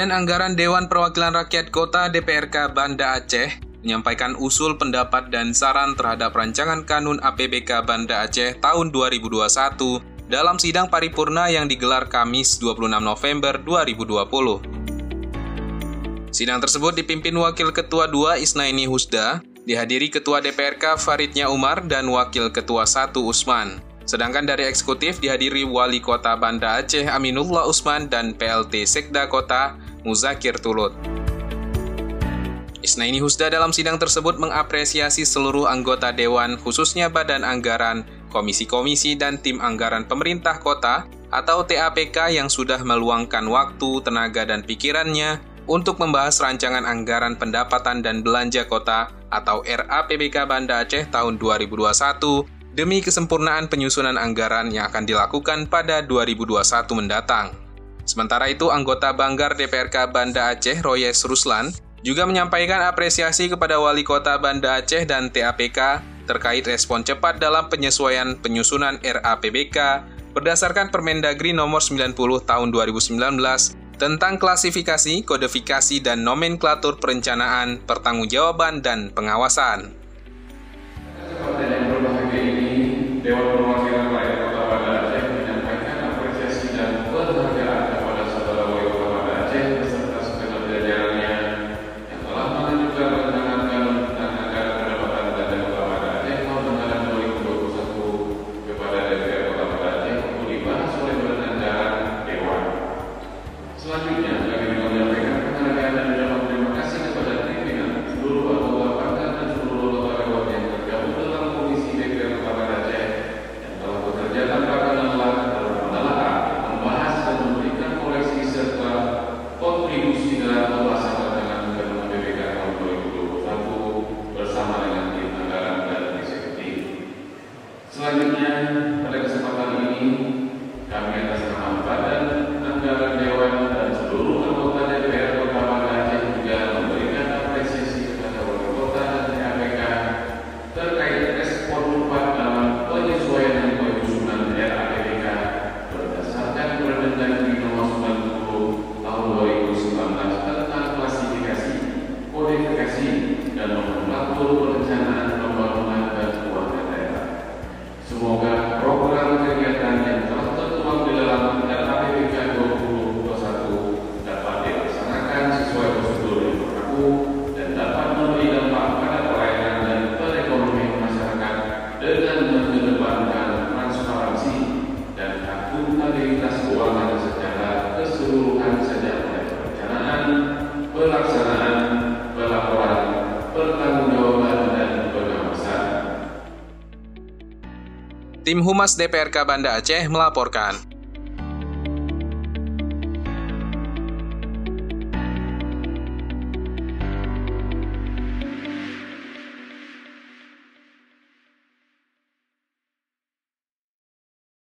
Badan Anggaran Dewan Perwakilan Rakyat Kota DPRK Banda Aceh menyampaikan usul pendapat dan saran terhadap rancangan Kanun APBK Banda Aceh tahun 2021 dalam sidang paripurna yang digelar Kamis 26 November 2020. Sidang tersebut dipimpin Wakil Ketua 2 Isnaini Husda, dihadiri Ketua DPRK Faridnya Umar dan Wakil Ketua 1 Usman. Sedangkan dari eksekutif dihadiri Wali Kota Banda Aceh Aminullah Usman dan PLT Sekda Kota Muzakir Tulut. Isnaini Husda dalam sidang tersebut mengapresiasi seluruh anggota Dewan, khususnya Badan Anggaran, komisi-komisi, dan tim anggaran pemerintah kota atau TAPK yang sudah meluangkan waktu, tenaga, dan pikirannya untuk membahas rancangan anggaran pendapatan dan belanja kota atau RAPBK Banda Aceh tahun 2021 demi kesempurnaan penyusunan anggaran yang akan dilakukan pada 2021 mendatang. Sementara itu, anggota Banggar DPRK Banda Aceh Royes Ruslan juga menyampaikan apresiasi kepada Wali Kota Banda Aceh dan TAPK terkait respon cepat dalam penyesuaian penyusunan RAPBK berdasarkan Permendagri nomor 90 tahun 2019 tentang klasifikasi, kodifikasi, dan nomenklatur perencanaan, pertanggungjawaban, dan pengawasan. Kesempatan yang berbahagia ini, Dewan Perwakilan Rakyat Kota Banda Aceh menyampaikan apresiasi dan penghargaan kepada saudara Wali Kota Banda Aceh beserta segenap jajarannya yang telah mengajukan rancangan Kanun tentang anggaran pendapatan belanja Kota Banda Aceh tahun anggaran 2021 kepada DPR Kota Banda Aceh untuk dibahas oleh Badan Anggaran Dewan. Selanjutnya, kami juga menyampaikan penghargaan dan ucapan terima kasih kepada pimpinan, seluruh anggota Banggar dan seluruh anggota Dewan yang tergabung dalam Komisi DPR Kota Banda Aceh yang telah bekerja tanpa lelah dalam menelaah, membahas, dan memberikan koreksi serta kontribusi dalam pembahasan rancangan Kanun APBK tahun 2021 bersama dengan tim anggaran dan eksekutif. Selanjutnya, pada kesempatan ini, kami atas nama Badan Anggaran Dewan dan seluruh anggota DPR Kota Banda Aceh juga memberikan apresiasi kepada Wali Kota dan TAPK terkait respon cepat dalam penyesuaian dan penyusunan RAPBK berdasarkan Permendagri nomor 90 tahun 2019 tentang klasifikasi, kodifikasi, dan nomenklatur perencanaan pembangunan dan keuangan daerah. Semoga program kegiatan yang telah tertuang di dalam RAPBK 2021 dapat dilaksanakan sesuai prosedur yang berlaku dan dapat memberi dampak pada pelayanan dan perekonomian masyarakat dengan mengedepankan transparansi dan akuntabilitas keuangan secara keseluruhan sejak mulai perencanaan, pelaksanaan, pelaporan, pertanggungjawaban, dan pengawasan. Tim Humas DPRK Banda Aceh melaporkan.